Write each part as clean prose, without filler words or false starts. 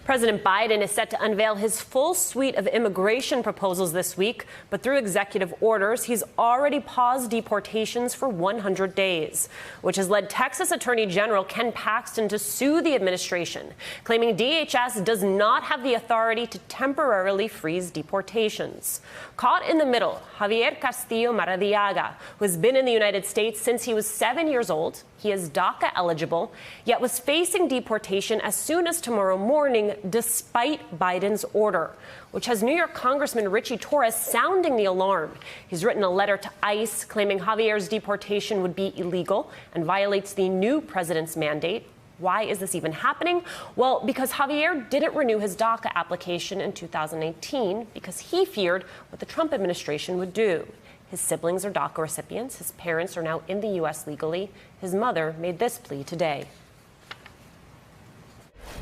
President Biden is set to unveil his full suite of immigration proposals this week, but through executive orders, he's already paused deportations for 100 days, which has led Texas Attorney General Ken Paxton to sue the administration, claiming DHS does not have the authority to temporarily freeze deportations. Caught in the middle, Javier Castillo Maradiaga, who has been in the United States since he was 7 years old. He is DACA eligible, yet was facing deportation as soon as tomorrow morning, despite Biden's order, which has New York Congressman Richie Torres sounding the alarm. He's written a letter to ICE claiming Javier's deportation would be illegal and violates the new president's mandate. Why is this even happening? Well, because Javier didn't renew his DACA application in 2018 because he feared what the Trump administration would do. His siblings are DACA recipients. His parents are now in the U.S. legally. His mother made this plea today.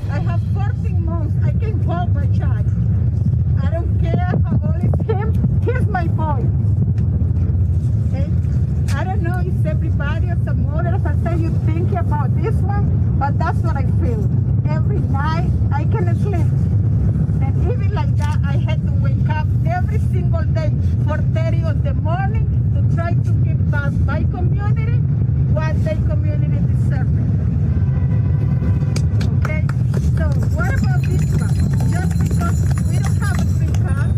I have 14 months. I can hold my child. I don't care how old is him. He's my boy. Okay? I don't know if everybody or some others are saying you think about this one, but that's what I feel. Every night I can't sleep. And even like that, I had to wake up every single day, 4:30 in the morning, to try to give back my community what their community deserves. Okay? So what about this one? Just because we don't have a green card,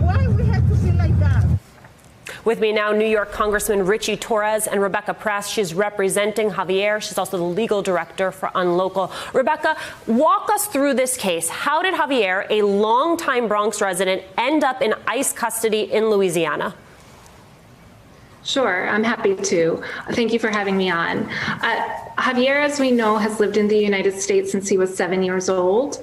why we have to be like that? With me now, New York Congressman Richie Torres and Rebecca Press. She's representing Javier. She's also the legal director for Unlocal. Rebecca, walk us through this case. How did Javier, a longtime Bronx resident, end up in ICE custody in Louisiana? Sure, I'm happy to. Thank you for having me on. Javier, as we know, has lived in the United States since he was 7 years old.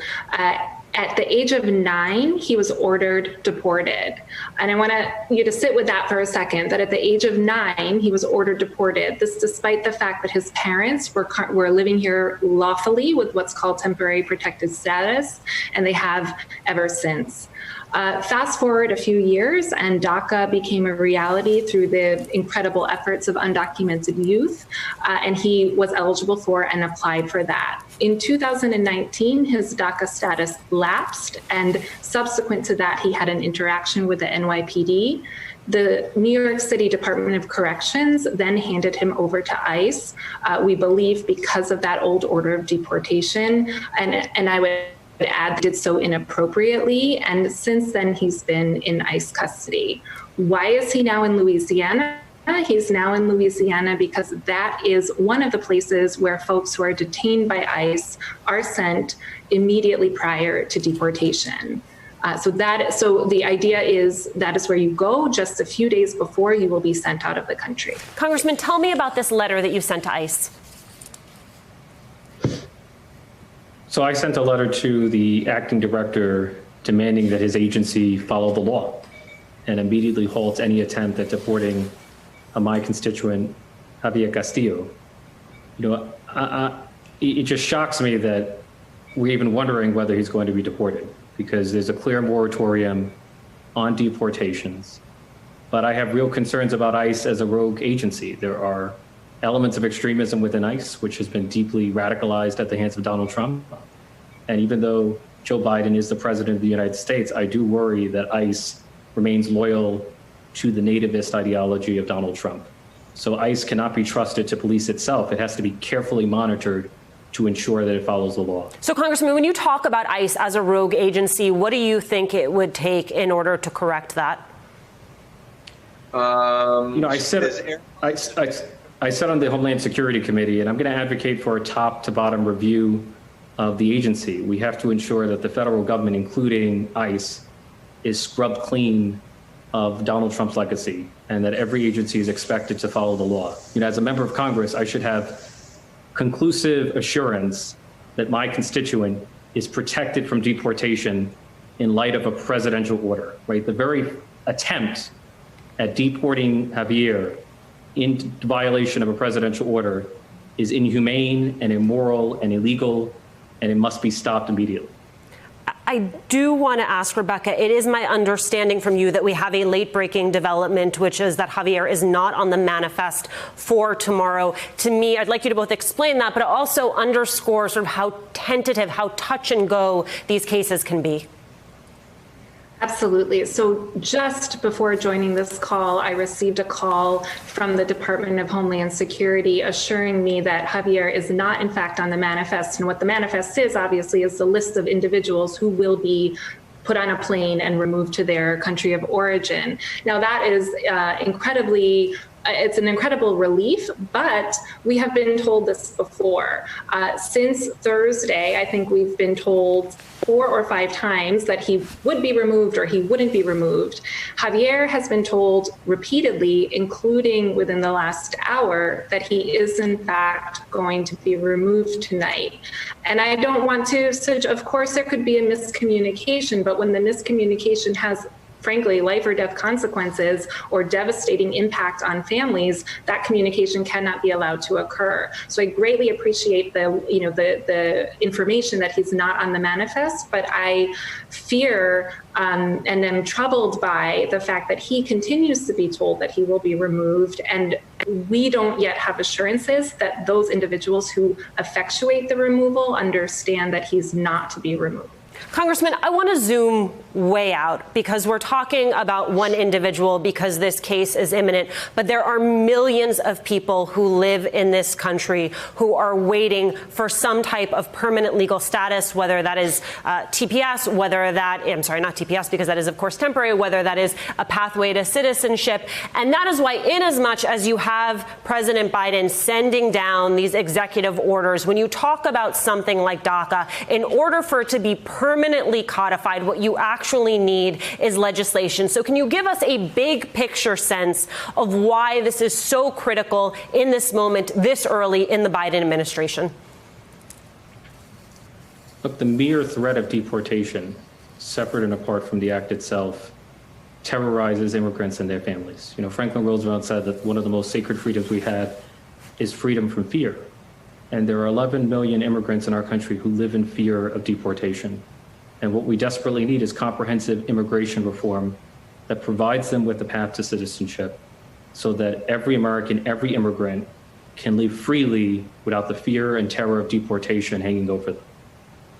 At the age of 9, he was ordered deported. And I want you to sit with that for a second, that at the age of 9, he was ordered deported. This despite the fact that his parents were living here lawfully with what's called temporary protected status, and they have ever since. Fast forward a few years, and DACA became a reality through the incredible efforts of undocumented youth, and he was eligible for and applied for that. In 2019, his DACA status lapsed, and subsequent to that, he had an interaction with the NYPD. The New York City Department of Corrections then handed him over to ICE, we believe because of that old order of deportation, and I would add did so inappropriately, and since then he's been in ICE custody. Why is he now in Louisiana? He's now in Louisiana because that is one of the places where folks who are detained by ICE are sent immediately prior to deportation. So the idea is that is where you go just a few days before you will be sent out of the country. Congressman, tell me about this letter that you sent to ICE. So I sent a letter to the acting director demanding that his agency follow the law and immediately halt any attempt at deporting my constituent, Javier Castillo. You know, it just shocks me that we're even wondering whether he's going to be deported, because there's a clear moratorium on deportations. But I have real concerns about ICE as a rogue agency. There are elements of extremism within ICE, which has been deeply radicalized at the hands of Donald Trump. And even though Joe Biden is the president of the United States, I do worry that ICE remains loyal to the nativist ideology of Donald Trump. So ICE cannot be trusted to police itself. It has to be carefully monitored to ensure that it follows the law. So, Congressman, when you talk about ICE as a rogue agency, what do you think it would take in order to correct that? I sat on the Homeland Security Committee, and I'm going to advocate for a top-to-bottom review of the agency. We have to ensure that the federal government, including ICE, is scrubbed clean of Donald Trump's legacy, and that every agency is expected to follow the law. As a member of Congress, I should have conclusive assurance that my constituent is protected from deportation in light of a presidential order, right? The very attempt at deporting Javier in violation of a presidential order is inhumane and immoral and illegal, and it must be stopped immediately. I do want to ask, Rebecca, it is my understanding from you that we have a late-breaking development, which is that Javier is not on the manifest for tomorrow. To me, I'd like you to both explain that, but also underscore sort of how tentative, how touch and go these cases can be. Absolutely. So just before joining this call, I received a call from the Department of Homeland Security assuring me that Javier is not, in fact, on the manifest. And what the manifest is, obviously, is the list of individuals who will be put on a plane and removed to their country of origin. Now, that is it's an incredible relief, but we have been told this before. Since Thursday, I think we've been told 4 or 5 times that he would be removed or he wouldn't be removed. Javier has been told repeatedly, including within the last hour, that he is in fact going to be removed tonight. And I don't want to, of course there could be a miscommunication, but when the miscommunication has frankly, life or death consequences or devastating impact on families, that communication cannot be allowed to occur. So I greatly appreciate the information that he's not on the manifest, but I fear and am troubled by the fact that he continues to be told that he will be removed, and we don't yet have assurances that those individuals who effectuate the removal understand that he's not to be removed. Congressman, I want to zoom way out because we're talking about one individual because this case is imminent, but there are millions of people who live in this country who are waiting for some type of permanent legal status, whether that is TPS, I'm sorry, not TPS, because that is, of course, temporary, whether that is a pathway to citizenship. And that is why, in as much as you have President Biden sending down these executive orders, when you talk about something like DACA, in order for it to be permanently codified, what you actually need is legislation. So can you give us a big picture sense of why this is so critical in this moment, this early in the Biden administration? Look, the mere threat of deportation, separate and apart from the act itself, terrorizes immigrants and their families. You know, Franklin Roosevelt said that one of the most sacred freedoms we had is freedom from fear. And there are 11 million immigrants in our country who live in fear of deportation. And what we desperately need is comprehensive immigration reform that provides them with a path to citizenship so that every American, every immigrant can live freely without the fear and terror of deportation hanging over them.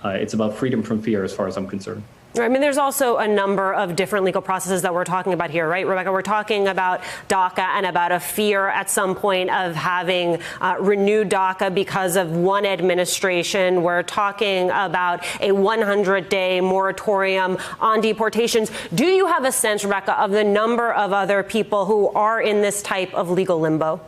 It's about freedom from fear as far as I'm concerned. I mean, there's also a number of different legal processes that we're talking about here, right, Rebecca? We're talking about DACA and about a fear at some point of having renewed DACA because of one administration. We're talking about a 100-day moratorium on deportations. Do you have a sense, Rebecca, of the number of other people who are in this type of legal limbo?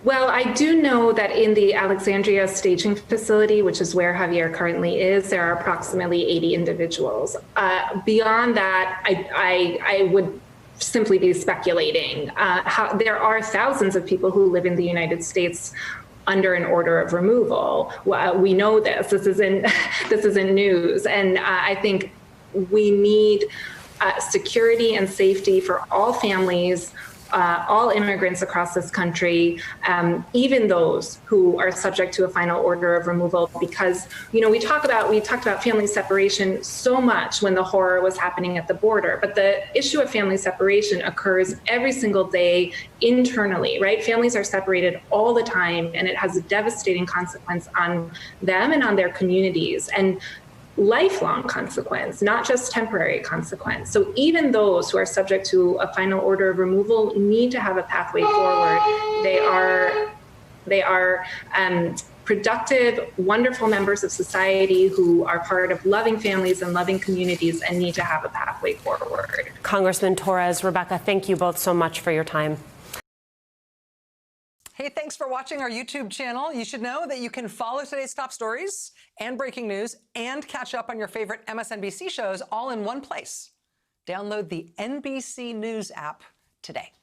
Well, I do know that in the Alexandria staging facility, which is where Javier currently is, there are approximately 80 individuals. Beyond that, I would simply be speculating. There are thousands of people who live in the United States under an order of removal. We know this. This isn't news. And I think we need security and safety for all families, all immigrants across this country, even those who are subject to a final order of removal, because, you know, we talked about family separation so much when the horror was happening at the border, but the issue of family separation occurs every single day internally, right? Families are separated all the time, and it has a devastating consequence on them and on their communities. And lifelong consequence, not just temporary consequence. So even those who are subject to a final order of removal need to have a pathway forward. They are productive, wonderful members of society who are part of loving families and loving communities and need to have a pathway forward. Congressman Torres, Rebecca, thank you both so much for your time. Hey, thanks for watching our YouTube channel. You should know that you can follow today's top stories and breaking news and catch up on your favorite MSNBC shows all in one place. Download the NBC News app today.